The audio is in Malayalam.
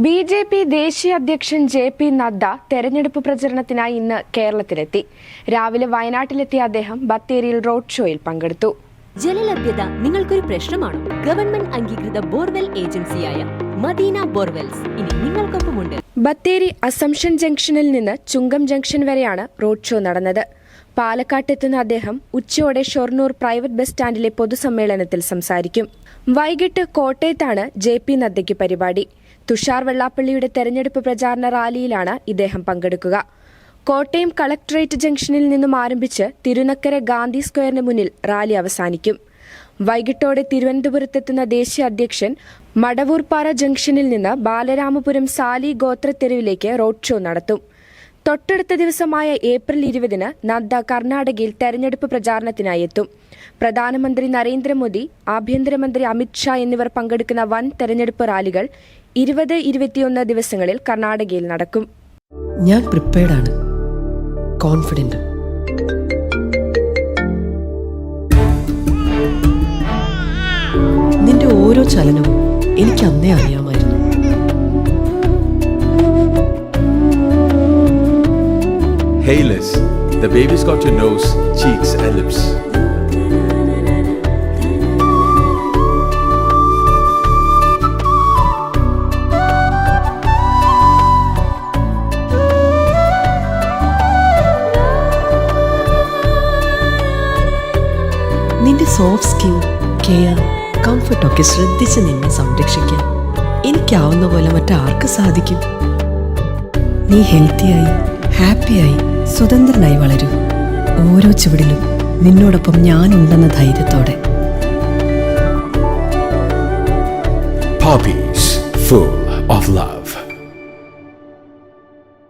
ബി.ജെ.പി. ദേശീയ അധ്യക്ഷൻ ജെ.പി. നദ്ദ തെരഞ്ഞെടുപ്പ് പ്രചരണത്തിനായി ഇന്ന് കേരളത്തിലെത്തി. രാവിലെ വയനാട്ടിലെത്തിയ അദ്ദേഹം ബത്തേരിയിൽ റോഡ് ഷോയിൽ പങ്കെടുത്തു. ജലലഭ്യത നിങ്ങൾക്കൊരു പ്രശ്നമാണോ? ഗവൺമെന്റ് അംഗീകൃത ബോർവെൽ ഏജൻസിയായ മദീന ബോർവെൽസ് ഇനി നിങ്ങൾക്കൊപ്പമുണ്ട്. ബത്തേരി അസംഷൻ ജംഗ്ഷനിൽ നിന്ന് ചുങ്കം ജംഗ്ഷൻ വരെയാണ് റോഡ് ഷോ നടന്നത്. പാലക്കാട്ടെത്തുന്ന അദ്ദേഹം ഉച്ചയോടെ ഷൊർണൂർ പ്രൈവറ്റ് ബസ് സ്റ്റാൻഡിലെ പൊതുസമ്മേളനത്തിൽ സംസാരിക്കും. വൈകിട്ട് കോട്ടയത്താണ് ജെ.പി. നദ്ദയ്ക്ക് പരിപാടി. തുഷാർ വെള്ളാപ്പള്ളിയുടെ തെരഞ്ഞെടുപ്പ് പ്രചാരണ റാലിയിലാണ് ഇദ്ദേഹം പങ്കെടുക്കുക. കോട്ടയം കളക്ടറേറ്റ് ജംഗ്ഷനിൽ നിന്നും ആരംഭിച്ച് തിരുനക്കര ഗാന്ധി സ്ക്വയറിന് മുന്നിൽ റാലി അവസാനിക്കും. വൈകിട്ടോടെ തിരുവനന്തപുരത്തെത്തുന്ന ദേശീയ അധ്യക്ഷൻ മടവൂർപ്പാറ ജംഗ്ഷനിൽ നിന്ന് ബാലരാമപുരം സാലി ഗോത്രത്തെരുവിലേക്ക് റോഡ് ഷോ നടത്തും. തൊട്ടടുത്ത ദിവസമായ ഏപ്രിൽ 20-ന് നദ്ദ കർണാടകയിൽ തെരഞ്ഞെടുപ്പ് പ്രചാരണത്തിനായി എത്തും. പ്രധാനമന്ത്രി നരേന്ദ്രമോദി, ആഭ്യന്തരമന്ത്രി അമിത്ഷാ എന്നിവർ പങ്കെടുക്കുന്ന വൻ തെരഞ്ഞെടുപ്പ് റാലികൾ 20-21 ദിവസങ്ങളിൽ കർണാടകയിൽ നടക്കും. ഞാൻ പ്രിപ്പയർഡാണ്, കോൺഫിഡന്റ്. നിന്റെ ഓരോ ചലനവും എനിക്ക് അന്നേ അറിയാമായിരുന്നു. Hey Liz, the baby's got your nose, cheeks and lips. നിന്റെ സോഫ്റ്റ് സ്കിൻ, കെയർ, കംഫർട്ടൊക്കെ ശ്രദ്ധിച്ച് നിന്നെ സംരക്ഷിക്കാൻ എനിക്കാവുന്ന പോലെ മറ്റാർക്ക് സാധിക്കും? നീ ഹെൽത്തിയായി, ഹാപ്പിയായി, സ്വതന്ത്രനായി വളരൂ. ഓരോ ചുവടിലും നിന്നോടൊപ്പം ഞാനുണ്ടെന്ന ധൈര്യത്തോടെ. Poppies, full of love.